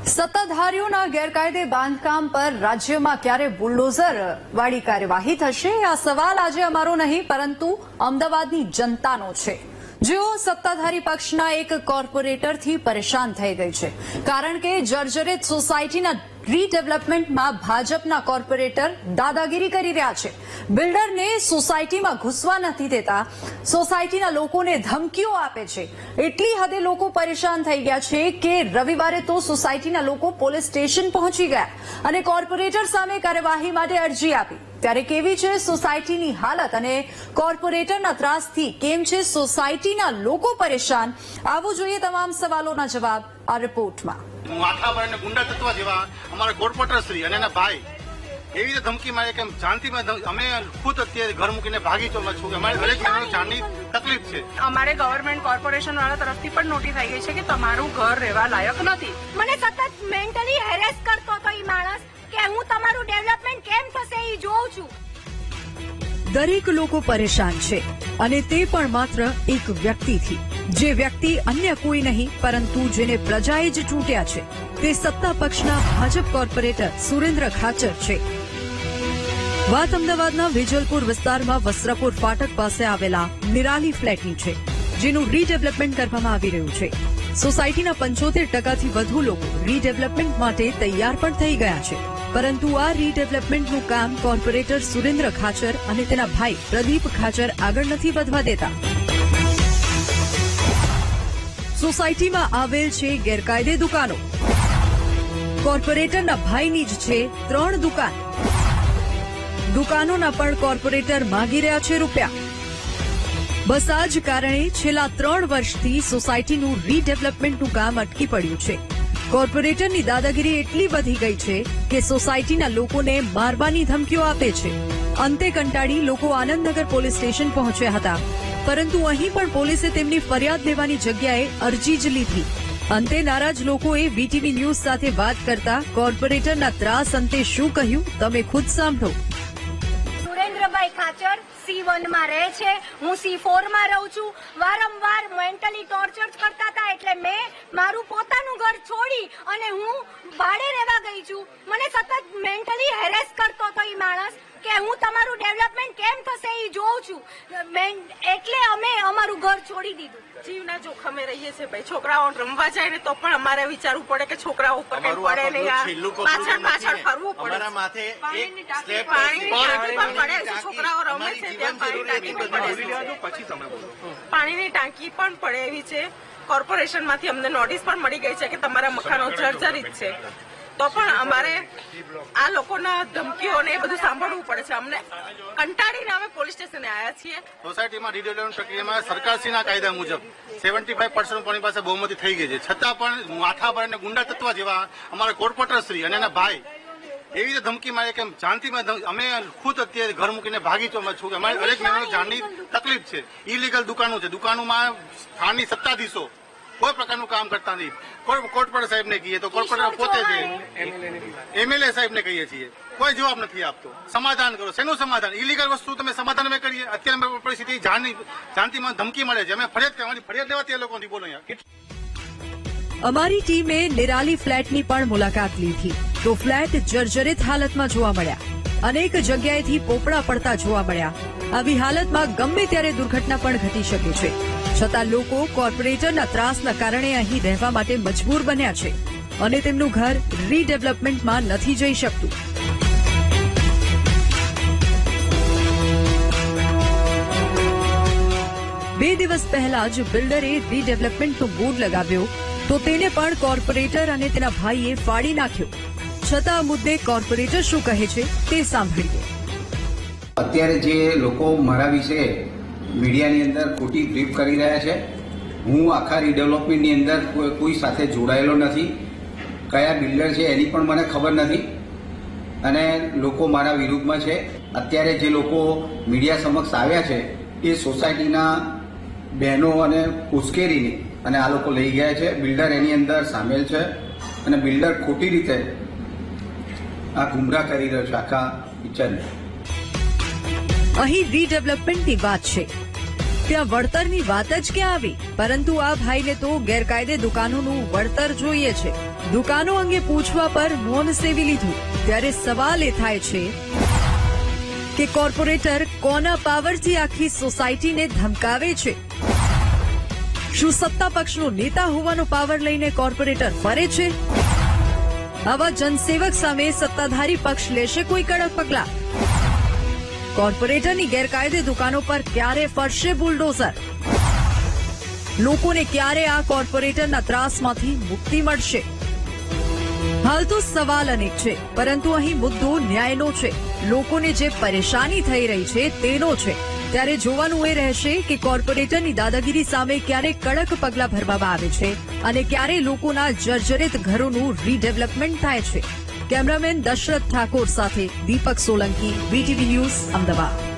સત્તાધારીઓના ગેરકાયદે બાંધકામ પર રાજ્યમાં ક્યારે બુલડોઝર વાળી કાર્યવાહી થશે આ સવાલ આજે અમારો નહીં પરંતુ અમદાવાદની જનતાનો છે, જેઓ સત્તાધારી પક્ષના એક કોર્પોરેટરથી પરેશાન થઈ ગઈ છે, કારણ કે જર્જરિત સોસાયટીના રીડેવલપમેન્ટમાં ભાજપના કોર્પોરેટર દાદાગીરી કરી રહ્યા છે. બિલ્ડરને સોસાયટીમાં ઘૂસવા નથી દેતા, સોસાયટીના લોકોને ધમકીઓ આપે છે. એટલી હદે લોકો પરેશાન થઈ ગયા છે કે રવિવારે તો સોસાયટીના લોકો પોલીસ સ્ટેશન પહોંચી ગયા અને કોર્પોરેટર સામે કાર્યવાહી માટે અરજી આપી. ત્યારે કેવી છે સોસાયટીની હાલત અને કોર્પોરેટરના ત્રાસથી કેમ છે સોસાયટીના લોકો પરેશાન? આવું જોઈએ તમામ સવાલોના જવાબ આ રિપોર્ટમાં. માથાભાઈ અને ગુંડા તત્વ જેવા અમારા કોર્પોરેટર શ્રી અને એના ભાઈ એવી રીતે ધમકી મારે કે જાનથી અમે ખુદ અત્યારે ઘર મૂકીને ભાગી ચોમાં છું. અમારે દરેક મહિનાની જાનની તકલીફ છે. અમારે ગવર્મેન્ટ કોર્પોરેશન વાળા તરફથી પણ નોટિસ આવી ગઈ છે કે તમારું ઘર રહેવા લાયક નથી. મને સતત મેન્ટલી હેરેસ કરતો હતો એ માણસ કે હું તમારું ડેવલપમેન્ટ કેમ થશે એ જોઉં છું. દરેક લોકો પરેશાન છે અને તે પણ માત્ર એક વ્યક્તિથી, જે વ્યક્તિ અન્ય કોઈ નહીં પરંતુ જેને પ્રજાએ જ ચૂંટ્યા છે. તે સત્તા પક્ષના ભાજપ કોર્પોરેટર સુરેન્દ્ર ખાચર છે. વાત અમદાવાદના વિજલપુર વિસ્તારમાં વસ્ત્રાપુર ફાટક પાસે આવેલા નિરાલી ફ્લેટની છે, જેનું રીડેવલપમેન્ટ કરવામાં આવી રહ્યું છે. સોસાયટીના 75% વધુ લોકો રીડેવલપમેન્ટ માટે તૈયાર પણ થઈ ગયા છે, પરંતુ આ રીડેવલપમેન્ટનું કામ કોર્પોરેટર સુરેન્દ્ર ખાચર અને તેના ભાઈ પ્રદીપ ખાચર આગળ નથી વધવા દેતા. સોસાયટીમાં આવેલ છે ગેરકાયદે દુકાનો. કોર્પોરેટરના ભાઈની જ છે 3 દુકાન. દુકાનોના પણ કોર્પોરેટર માંગી રહ્યા છે રૂપિયા. બસ આ જ કારણે છેલ્લા 3 વર્ષથી સોસાયટીનું રીડેવલપમેન્ટનું કામ અટકી પડ્યું છે. કોર્પોરેટરની દાદાગીરી એટલી વધી ગઈ છે કે સોસાયટીના લોકોને મારવાની ધમકીઓ આપે છે. અંતે કંટાળી લોકો આનંદનગર પોલીસ સ્ટેશન પહોંચ્યા હતા, પરંતુ અહીં પણ પોલીસે તેમની ફરિયાદ લેવાની જગ્યાએ અરજી જ લીધી. અંતે નારાજ લોકોએ વીટીવી ન્યૂઝ સાથે વાત કરતા કોર્પોરેટરના ત્રાસ અંતે શું કહ્યું તમે ખુદ સાંભળો. સુરેન્દ્રભાઈ ખાચર C1 માં રહે છે, હું C4 માં રહું છું. વારંવાર મેન્ટલી ટોર્ચર કરતા હતા એટલે મેં મારું પોતાનું ઘર છોડી અને હું ભાડે રહેવા ગઈ છું. મને સતત મેન્ટલી હેરેસ કરતો હતો એ માણસ કે હું તમારું ડેવલપમેન્ટ કેમ થશે એ જોઉં છું, એટલે અમે અમારું ઘર છોડી દીધું. જીવના જોખમે રહીએ છીએ ભાઈ. છોકરાઓ રમવા જાય ને તો પણ અમારે વિચારવું પડે કે છોકરાઓ ઉપર કઈ પડે નહીં, પાછળ ફરવું પડે. પાણીની ટાંકી પણ પડે, છોકરાઓ રમે છે ત્યાં પાણીની ટાંકી પણ પડે એવી છે. કોર્પોરેશનમાંથી અમને નોટિસ પણ મળી ગઈ છે કે તમારા મકાનો જર્જરિત છે, તો પણ અમારે આ લોકોના ધમકીઓને એ બધું સાંભળવું પડે છે. અમને કંટાળીને અમે પોલીસ સ્ટેશને આવ્યા છીએ. સોસાયટીમાં રીડેવલપમેન્ટ પ્રક્રિયામાં સરકારશ્રીના કાયદા મુજબ 75% કોની પાસે બહુમતી થઈ ગઈ છે, છતાં પણ માથાભાઈ અને ગુંડા તત્વ જેવા અમારા કોર્પોરેટર શ્રી અને એના ભાઈ એવી રીતે ધમકી મારે કે જાનથી અમે ખુદ અત્યારે ઘર મૂકીને ભાગી ચોમાં છું. અમારે દરેક મહિનાની જાનની તકલીફ છે. ઇલીગલ દુકાનો છે, દુકાનોમાં સ્થાનિક સત્તાધીશો કોઈ પ્રકારનું કામ કરતા નહીં. કોર્પોરેટર સાહેબને કહીએ તો કોર્પોરેટર પોતે છે, MLA સાહેબને કહીએ છીએ, કોઈ જવાબ નથી આપતો. સમાધાન કરો. શેનું સમાધાન? ઇલીગલ વસ્તુ તમે સમાધાન અમે કરીએ. અત્યારે પરિસ્થિતિ જાનથી ધમકી મળે છે. અમે ફરિયાદ કરવાની, ફરિયાદ લેવા તે લોકોથી બોલો. અમારી ટીમે નિરાલી ફ્લેટની પણ મુલાકાત લીધી તો ફ્લેટ જર્જરિત હાલતમાં જોવા મળ્યા. અનેક જગ્યાએથી પોપડા પડતા જોવા મળ્યા. આવી હાલતમાં ગમે ત્યારે દુર્ઘટના પણ ઘટી શકે છે, છતાં લોકો કોર્પોરેટરના ત્રાસના કારણે અહીં રહેવા માટે મજબૂર બન્યા છે અને તેમનું ઘર રીડેવલપમેન્ટમાં નથી જઈ શકતું. બે દિવસ પહેલા જ બિલ્ડરે રીડેવલપમેન્ટનો બોર્ડ લગાવ્યો તો તેને પણ કોર્પોરેટર અને તેના ભાઈએ ફાડી નાખ્યો. છતાં આ મુદ્દે કોર્પોરેટર શું કહે છે તે સાંભળીએ. અત્યારે જે લોકો મારા વિશે મીડિયાની અંદર ખોટી બ્રીફ કરી રહ્યા છે, હું આખા રીડેવલપમેન્ટની અંદર કોઈ સાથે જોડાયેલો નથી. કયા બિલ્ડર છે એની પણ મને ખબર નથી અને લોકો મારા વિરુદ્ધમાં છે. અત્યારે જે લોકો મીડિયા સમક્ષ આવ્યા છે એ સોસાયટીના બહેનો અને ઉશ્કેરીને અને આ લોકો લઈ ગયા છે. બિલ્ડર એની અંદર સામેલ છે અને બિલ્ડર ખોટી રીતે આ ગુમરાહ કરી રહ્યો છે આખા પિક્ચરને. અહીં રીડેવલપમેન્ટની વાત છે, ત્યાં વળતરની વાત જ ક્યાં આવી? પરંતુ આ ભાઈને તો ગેરકાયદે દુકાનોનું વળતર જોઈએ છે. દુકાનો અંગે પૂછવા પર મૌન સેવી લીધું, ત્યારે સવાલ એ થાય છે કે કોર્પોરેટર કોના પાવરથી આખી સોસાયટીને ધમકાવે છે? શું સત્તા પક્ષનો નેતા હોવાનો પાવર લઈને કોર્પોરેટર ફરે છે? આવા જનસેવક સામે સત્તાધારી પક્ષ લેશે કોઈ કડક પગલાં? કોર્પોરેટરની ગેરકાયદે દુકાનો પર ક્યારે ફરશે બુલડોઝર? લોકોને ક્યારે આ કોર્પોરેટરના ત્રાસમાંથી મુક્તિ મળશે? હાલ તો સવાલ અનેક છે, પરંતુ અહીં મુદ્દો ન્યાયનો છે. લોકોને જે પરેશાની થઈ રહી છે તેનો છે. ત્યારે જોવાનું એ રહેશે કે કોર્પોરેટરની દાદાગીરી સામે ક્યારે કડક પગલાં ભરવામાં આવે છે અને ક્યારે લોકોના જર્જરિત ઘરોનું રીડેવલપમેન્ટ થાય છે. કેમેરામેન દશરથ ઠાકોર સાથે દીપક સોલંકી, વીટીવી ન્યૂઝ, અમદાવાદ.